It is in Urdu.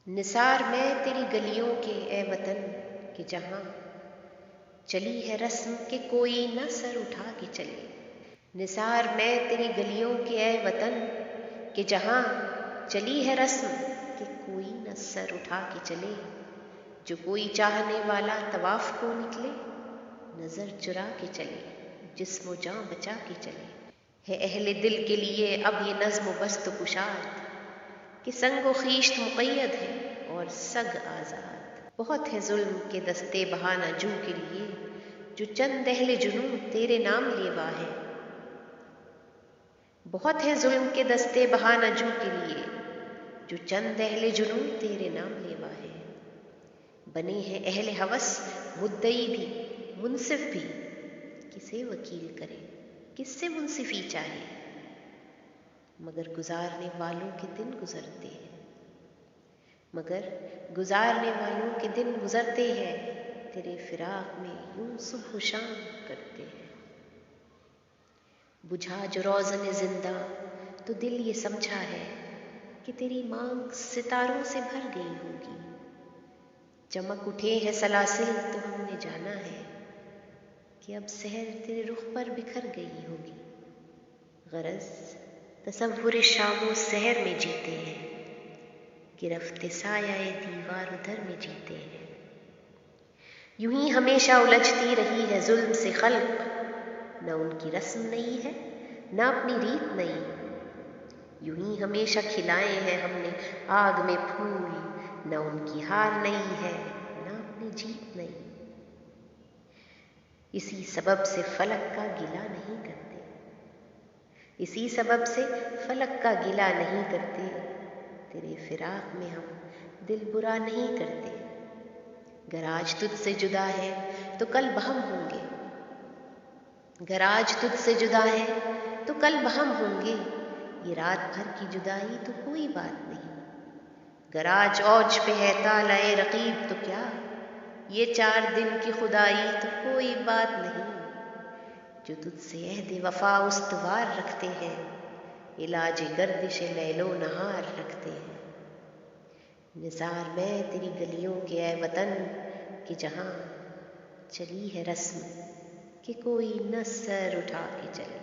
نثار میں تیری گلیوں کے اے وطن کہ جہاں چلی ہے رسم کہ کوئی نہ سر اٹھا کے چلے۔ نثار میں تیری گلیوں کے اے وطن کہ جہاں چلی ہے رسم کہ کوئی نہ سر اٹھا کے چلے۔ جو کوئی چاہنے والا طواف کو نکلے، نظر چرا کے چلے، جسم و جاں بچا کے چلے۔ ہے اہل دل کے لیے اب یہ نظم و بست و کشاد کہ سنگ و خیشت مقید ہے اور سگ آزاد۔ بہت ہے ظلم کے دستے بہانہ جو کے لیے جو چند اہل جنوں تیرے نام لیوا ہے۔ بہت ہے ظلم کے دستے بہانہ جو کے لیے جو چند اہل جنوں تیرے نام لیوا ہے۔ بنے ہیں اہل ہوس مدعی بھی منصف بھی، کسے وکیل کرے کس سے منصفی چاہے۔ مگر گزارنے والوں کے دن گزرتے ہیں، مگر گزارنے والوں کے دن گزرتے ہیں، تیرے فراق میں یوں صبح و شام کرتے ہیں۔ بجھا جو روزن زندہ تو دل یہ سمجھا ہے کہ تیری مانگ ستاروں سے بھر گئی ہوگی۔ چمک اٹھے ہیں سلاسل تو ہم نے جانا ہے کہ اب سحر تیرے رخ پر بکھر گئی ہوگی۔ غرض تصور شام و سحر میں جیتے ہیں، گرفت سایہ دیوار و در میں جیتے ہیں۔ یوں ہی ہمیشہ الجھتی رہی ہے ظلم سے خلق، نہ ان کی رسم نئی ہے نہ اپنی ریت نئی۔ یوں ہی ہمیشہ کھلائے ہیں ہم نے آگ میں پھول، نہ ان کی ہار نئی ہے نہ اپنی جیت نئی۔ اسی سبب سے فلک کا گلہ نہیں کرتے، اسی سبب سے فلک کا گلہ نہیں کرتے، تیرے فراق میں ہم دل برا نہیں کرتے۔ گر آج تجھ سے جدا ہے تو کل بہم ہوں گے، گر آج تجھ سے جدا ہے تو کل بہم ہوں گے۔ یہ رات بھر کی جدائی تو کوئی بات نہیں، گر آج اوج پہ ہے طالع رقیب تو کیا، یہ 4 دن کی خدائی تو کوئی بات نہیں۔ جو تجھ سے عہد وفا استوار رکھتے ہیں، علاج گردش لیل و نہار رکھتے ہیں۔ نثار میں تیری گلیوں کے اے وطن کہ جہاں چلی ہے رسم کہ کوئی نہ سر اٹھا کے چلے۔